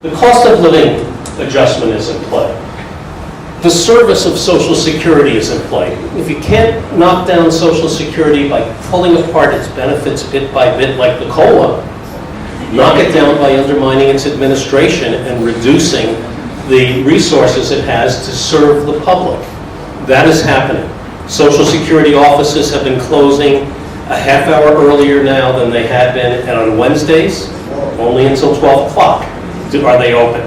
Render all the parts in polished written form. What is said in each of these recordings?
The cost of living adjustment is in play. The service of Social Security is in play. If you can't knock down Social Security by pulling apart its benefits bit by bit like the COLA, knock it down by undermining its administration and reducing the resources it has to serve the public. That is happening. Social Security offices have been closing a half hour earlier now than they had been, and on Wednesdays, only until 12 o'clock are they open.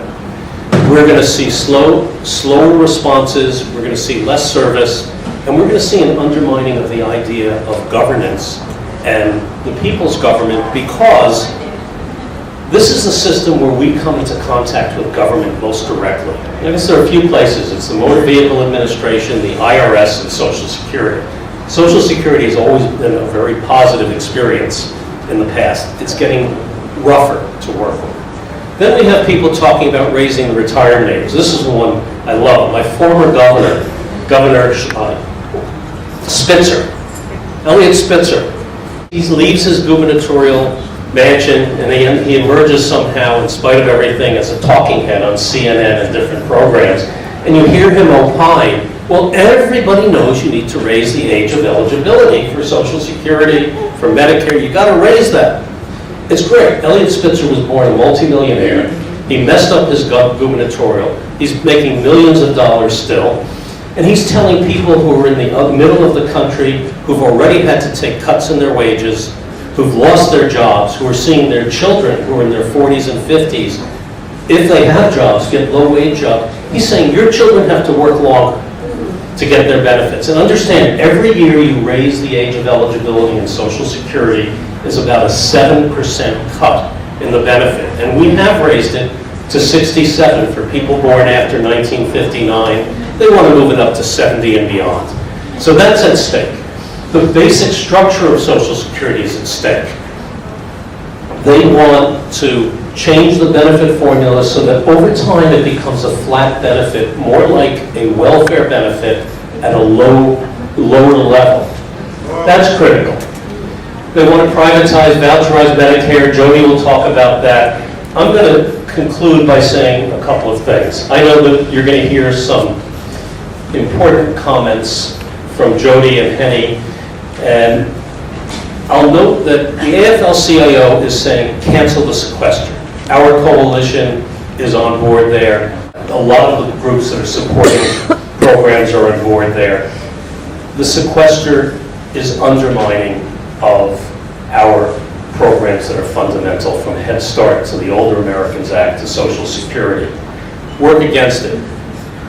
We're going to see slower responses, we're going to see less service, and we're going to see an undermining of the idea of governance and the people's government, because this is the system where we come into contact with government most directly. I guess there are a few places. It's the Motor Vehicle Administration, the IRS, and Social Security. Social Security has always been a very positive experience in the past. It's getting rougher to work with. Then we have people talking about raising the retirement age. This is the one I love. My former Governor Spitzer, Elliot Spitzer, he leaves his gubernatorial mansion and he emerges somehow, in spite of everything, as a talking head on CNN and different programs. And you hear him opine, well, everybody knows you need to raise the age of eligibility for Social Security, for Medicare. You got to raise that. It's great. Elliot Spitzer was born a multimillionaire. He messed up his gubernatorial. He's making millions of dollars still. And he's telling people who are in the middle of the country, who've already had to take cuts in their wages, who've lost their jobs, who are seeing their children who are in their 40s and 50s, if they have jobs, get low-wage jobs. He's saying your children have to work longer to get their benefits. And understand, every year you raise the age of eligibility in Social Security is about a 7% cut in the benefit. And we have raised it to 67 for people born after 1959. They want to move it up to 70 and beyond. So that's at stake. The basic structure of Social Security is at stake. They want to change the benefit formula so that over time it becomes a flat benefit, more like a welfare benefit at a lower level. That's critical. They want to privatize, voucherize Medicare. Jody will talk about that. I'm going to conclude by saying a couple of things. I know that you're going to hear some important comments from Jody and Henny, and I'll note that the AFL-CIO is saying cancel the sequester. Our coalition is on board there. A lot of the groups that are supporting programs are on board there. The sequester is undermining of our programs that are fundamental, from Head Start to the Older Americans Act to Social Security. Work against it.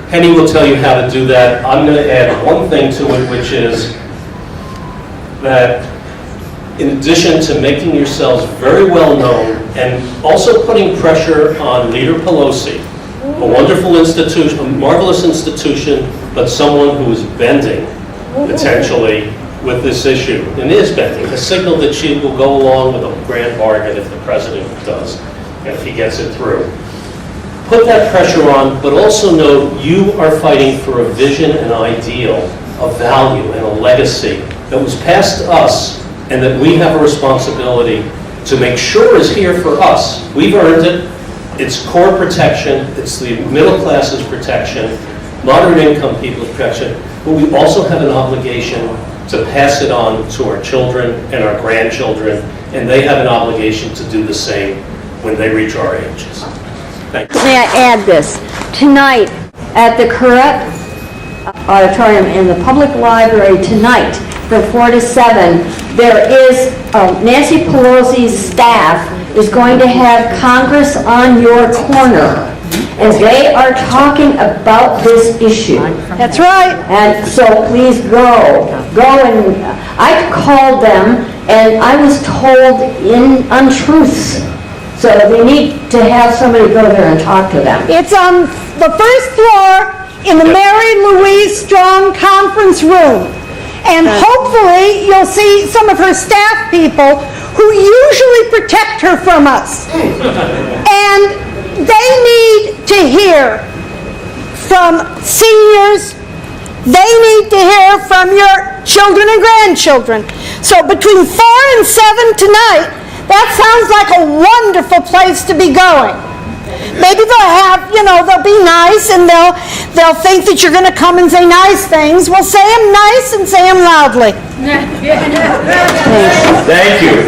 Henny will tell you how to do that. I'm going to add one thing to it, which is that in addition to making yourselves very well known and also putting pressure on Leader Pelosi, a wonderful institution, a marvelous institution, but someone who is bending potentially with this issue, and is bending, a signal that she will go along with a grand bargain if the president does, and if he gets it through. Put that pressure on, but also know you are fighting for a vision, an ideal, a value, and a legacy that was passed to us, and that we have a responsibility to make sure is here for us. We've earned it. It's core protection. It's the middle class's protection, moderate income people's protection, but we also have an obligation to pass it on to our children and our grandchildren, and they have an obligation to do the same when they reach our ages. Thank you. May I add this? Tonight at the Current Auditorium in the Public Library tonight from 4 to 7, there is Nancy Pelosi's staff is going to have Congress on Your Corner, and they are talking about this issue. That's right. And so please go and I called them and I was told untruths. So we need to have somebody go there and talk to them. It's on the first floor in the Mary Louise Strong conference room. And hopefully you'll see some of her staff people who usually protect her from us. And they need to hear from seniors. They need to hear from your children and grandchildren. So between 4 and 7 tonight, that sounds like a wonderful place to be going. Maybe they'll have, they'll be nice and they'll think that you're going to come and say nice things. Well, say them nice and say them loudly. Thank you.